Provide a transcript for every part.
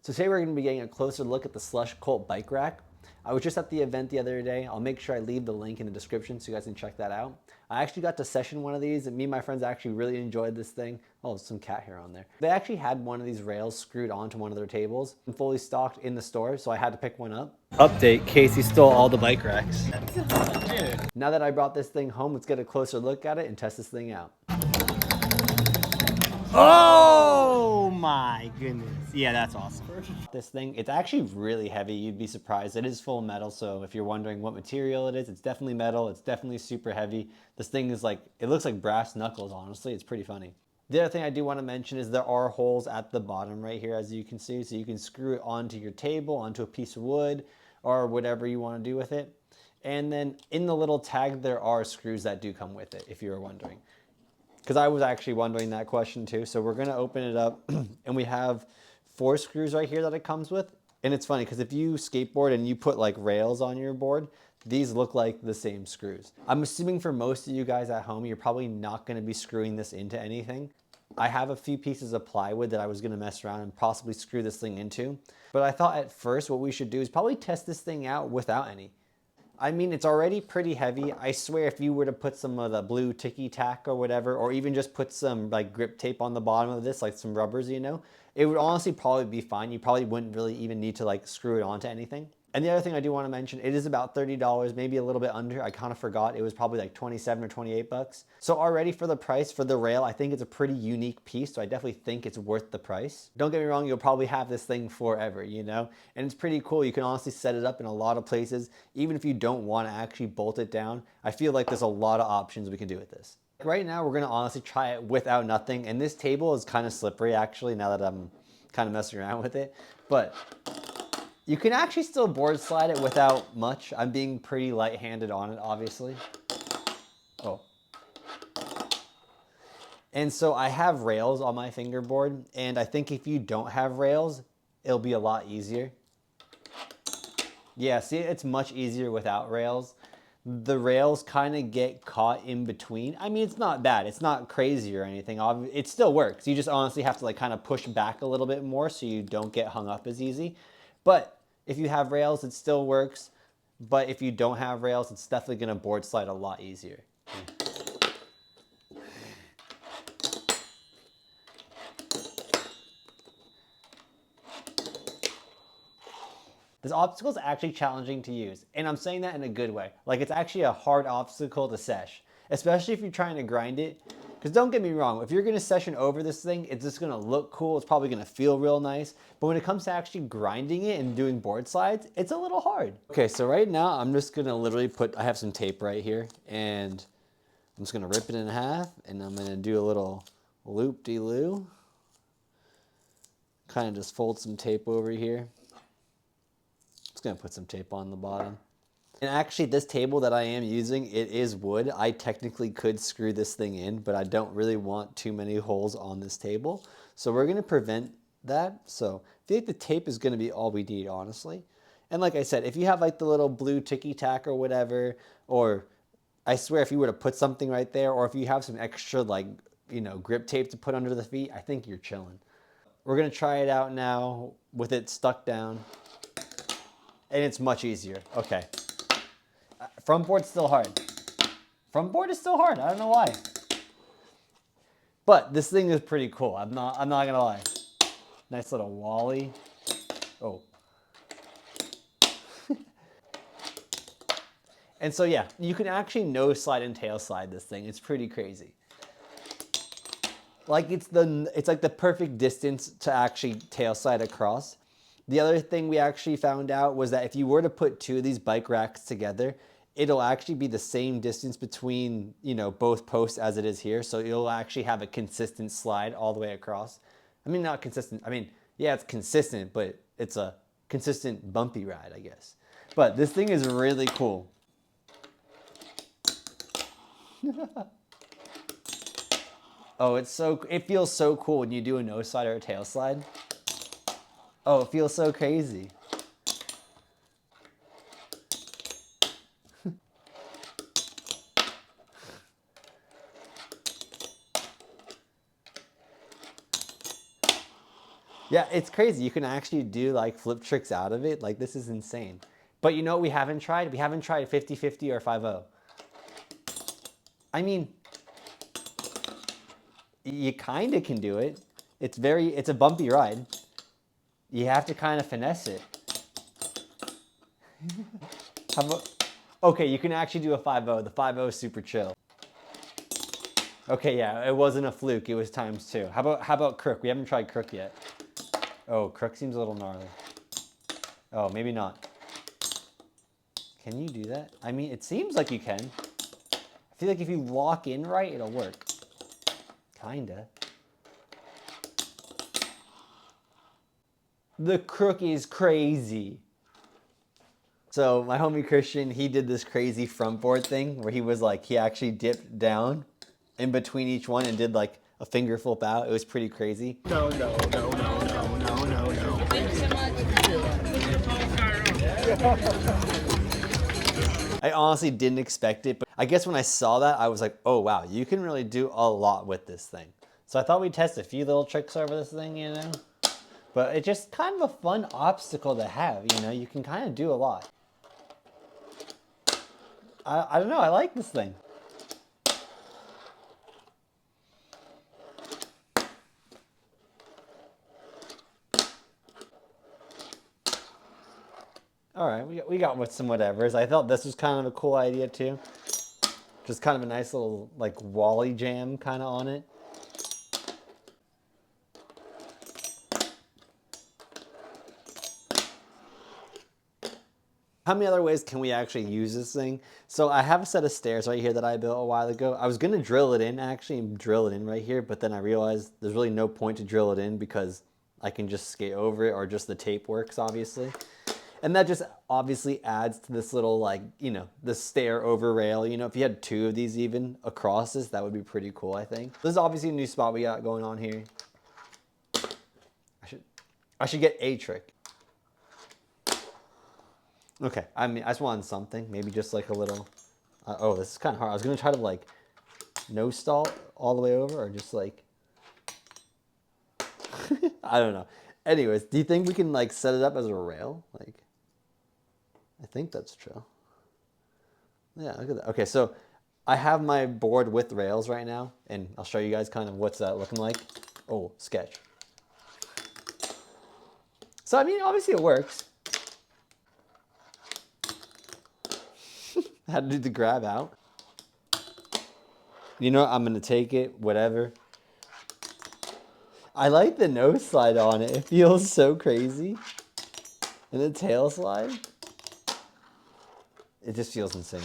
So today we're going to be getting a closer look at the Slush Colt bike rack. I was just at the event the other day. I'll make sure I leave the link in the description so you guys can check that out. I actually got to session one of these, and me and my friends actually really enjoyed this thing. Oh, some cat hair on there. They actually had one of these rails screwed onto one of their tables and fully stocked in the store, so I had to pick one up. Update, Casey stole all the bike racks. Dude. Now that I brought this thing home, let's get a closer look at it and test this thing out. Oh my goodness. Yeah, that's awesome. This thing, it's actually really heavy. You'd be surprised. It is full metal, so if you're wondering what material it is, it's definitely metal. It's definitely super heavy. This thing is like, it looks like brass knuckles, honestly. It's pretty funny. The other thing I do want to mention is there are holes at the bottom right here, as you can see, so you can screw it onto your table, onto a piece of wood, or whatever you want to do with it. And then in the little tag, there are screws that do come with it, if you were wondering. Because I was actually wondering that question too. So we're going to open it up and we have 4 screws right here that it comes with. And it's funny because if you skateboard and you put like rails on your board, these look like the same screws. I'm assuming for most of you guys at home, you're probably not going to be screwing this into anything. I have a few pieces of plywood that I was going to mess around and possibly screw this thing into. But I thought at first what we should do is probably test this thing out without any. I mean, it's already pretty heavy. I swear if you were to put some of the blue ticky tack or whatever, or even just put some like grip tape on the bottom of this, like some rubbers, you know, it would honestly probably be fine. You probably wouldn't really even need to like screw it onto anything. And the other thing I do want to mention, it is about $30, maybe a little bit under. I kind of forgot. It was probably like 27 or 28 bucks. So already for the price for the rail, I think it's a pretty unique piece. So I definitely think it's worth the price. Don't get me wrong, you'll probably have this thing forever, you know? And it's pretty cool. You can honestly set it up in a lot of places. Even if you don't want to actually bolt it down, I feel like there's a lot of options we can do with this. Right now, we're going to honestly try it without nothing. And this table is kind of slippery actually, now that I'm kind of messing around with it. But you can actually still board slide it without much. I'm being pretty light-handed on it, obviously. Oh. And so I have rails on my fingerboard, and I think if you don't have rails, it'll be a lot easier. Yeah, see, it's much easier without rails. The rails kind of get caught in between. I mean, it's not bad. It's not crazy or anything. It still works. You just honestly have to like kind of push back a little bit more so you don't get hung up as easy. But if you have rails, it still works. But if you don't have rails, it's definitely going to board slide a lot easier. This obstacle is actually challenging to use, and I'm saying that in a good way. Like, it's actually a hard obstacle to sesh, especially if you're trying to grind it. Because don't get me wrong, if you're going to session over this thing, it's just going to look cool. It's probably going to feel real nice. But when it comes to actually grinding it and doing board slides, it's a little hard. Okay, so right now I'm just going to literally I have some tape right here, and I'm just going to rip it in half, and I'm going to do a little loop-de-loo. Kind of just fold some tape over here. Just gonna put some tape on the bottom. And actually this table that I am using, it is wood. I technically could screw this thing in, but I don't really want too many holes on this table. So we're gonna prevent that. So I feel like the tape is gonna be all we need, honestly. And like I said, if you have like the little blue ticky tack or whatever, or I swear if you were to put something right there, or if you have some extra like, you know, grip tape to put under the feet, I think you're chilling. We're gonna try it out now with it stuck down. And it's much easier. Okay. Front board's still hard. Front board is still hard. I don't know why. But this thing is pretty cool. I'm not gonna lie. Nice little wally. Oh. And so yeah, you can actually nose slide and tail slide this thing. It's pretty crazy. Like it's like the perfect distance to actually tail slide across. The other thing we actually found out was that if you were to put 2 of these bike racks together, it'll actually be the same distance between, you know, both posts as it is here. So you'll actually have a consistent slide all the way across. I mean, not consistent. I mean, yeah, it's consistent, but it's a consistent bumpy ride, I guess. But this thing is really cool. Oh, it feels so cool when you do a nose slide or a tail slide. Oh, it feels so crazy. Yeah, it's crazy. You can actually do like flip tricks out of it. Like this is insane. But you know what we haven't tried? We haven't tried 50-50 or 5-0. I mean, you kind of can do it. It's a bumpy ride. You have to kind of finesse it. How about, okay, you can actually do a 5-0. The 5-0 is super chill. Okay, yeah, it wasn't a fluke. It was ×2. How about crook? We haven't tried crook yet. Oh, crook seems a little gnarly. Oh, maybe not. Can you do that? I mean, it seems like you can. I feel like if you lock in right, it'll work. Kinda. The crook is crazy. So my homie Christian, he did this crazy front board thing where he was like, he actually dipped down in between each one and did like a finger flip out. It was pretty crazy. No, no, no, no, no, no, no, no. I honestly didn't expect it, but I guess when I saw that, I was like, oh wow, you can really do a lot with this thing. So I thought we'd test a few little tricks over this thing, you know? But it's just kind of a fun obstacle to have, you know? You can kind of do a lot. I don't know, I like this thing. All right, we got with some whatevers. I thought this was kind of a cool idea too. Just kind of a nice little like Wally jam kind of on it. How many other ways can we actually use this thing? So I have a set of stairs right here that I built a while ago. I was gonna drill it in actually and drill it in right here, but then I realized there's really no point to drill it in because I can just skate over it or just the tape works obviously. And that just obviously adds to this little like, you know, the stair over rail. You know, if you had 2 of these even across this, that would be pretty cool, I think. This is obviously a new spot we got going on here. I should get a trick. Okay, I mean, I just wanted something. Maybe just like a little, oh, this is kind of hard. I was gonna try to like no stall all the way over or just like, I don't know. Anyways, do you think we can like set it up as a rail? Like, I think that's true. Yeah, look at that. Okay, so I have my board with rails right now, and I'll show you guys kind of what's that looking like. Oh, sketch. So, I mean, obviously it works. I had to do the grab out. You know what? I'm going to take it, whatever. I like the nose slide on it. It feels so crazy. And the tail slide. It just feels insane.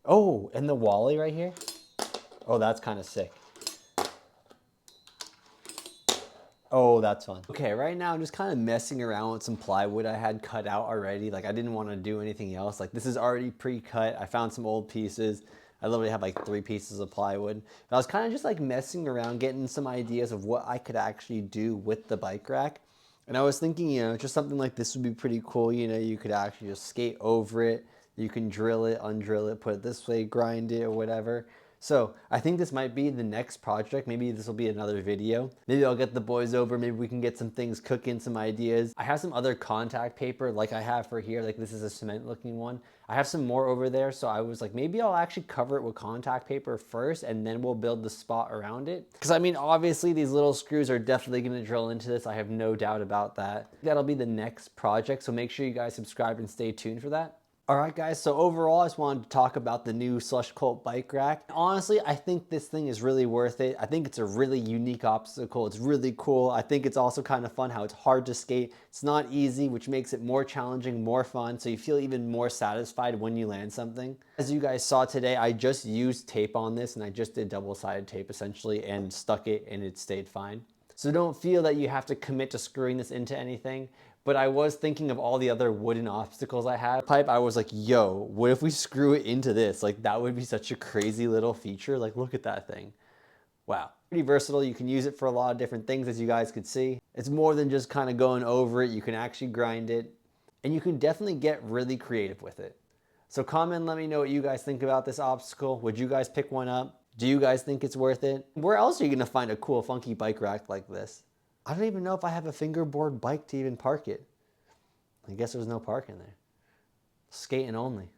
Oh, and the Wally right here. Oh, that's kind of sick. Oh, that's fun. Okay, right now I'm just kind of messing around with some plywood I had cut out already. Like I didn't want to do anything else. Like this is already pre-cut. I found some old pieces. I literally have like 3 pieces of plywood. And I was kind of just like messing around, getting some ideas of what I could actually do with the bike rack. And I was thinking, you know, just something like this would be pretty cool. You know, you could actually just skate over it. You can drill it, undrill it, put it this way, grind it or whatever. So I think this might be the next project. Maybe this will be another video. Maybe I'll get the boys over. Maybe we can get some things cooking, some ideas. I have some other contact paper like I have for here. Like this is a cement looking one. I have some more over there. So I was like, maybe I'll actually cover it with contact paper first and then we'll build the spot around it. Because I mean, obviously these little screws are definitely going to drill into this. I have no doubt about that. That'll be the next project. So make sure you guys subscribe and stay tuned for that. All right, guys, so overall, I just wanted to talk about the new Slush Cult bike rack. Honestly, I think this thing is really worth it. I think it's a really unique obstacle. It's really cool. I think it's also kind of fun how it's hard to skate. It's not easy, which makes it more challenging, more fun, so you feel even more satisfied when you land something. As you guys saw today, I just used tape on this, and I just did double-sided tape, essentially, and stuck it, and it stayed fine. So don't feel that you have to commit to screwing this into anything. But I was thinking of all the other wooden obstacles I have. I was like, yo, what if we screw it into this? Like that would be such a crazy little feature. Like look at that thing. Wow. Pretty versatile. You can use it for a lot of different things as you guys could see. It's more than just kind of going over it. You can actually grind it. And you can definitely get really creative with it. So comment and let me know what you guys think about this obstacle. Would you guys pick one up? Do you guys think it's worth it? Where else are you gonna find a cool, funky bike rack like this? I don't even know if I have a fingerboard bike to even park it. I guess there's no parking there. Skating only.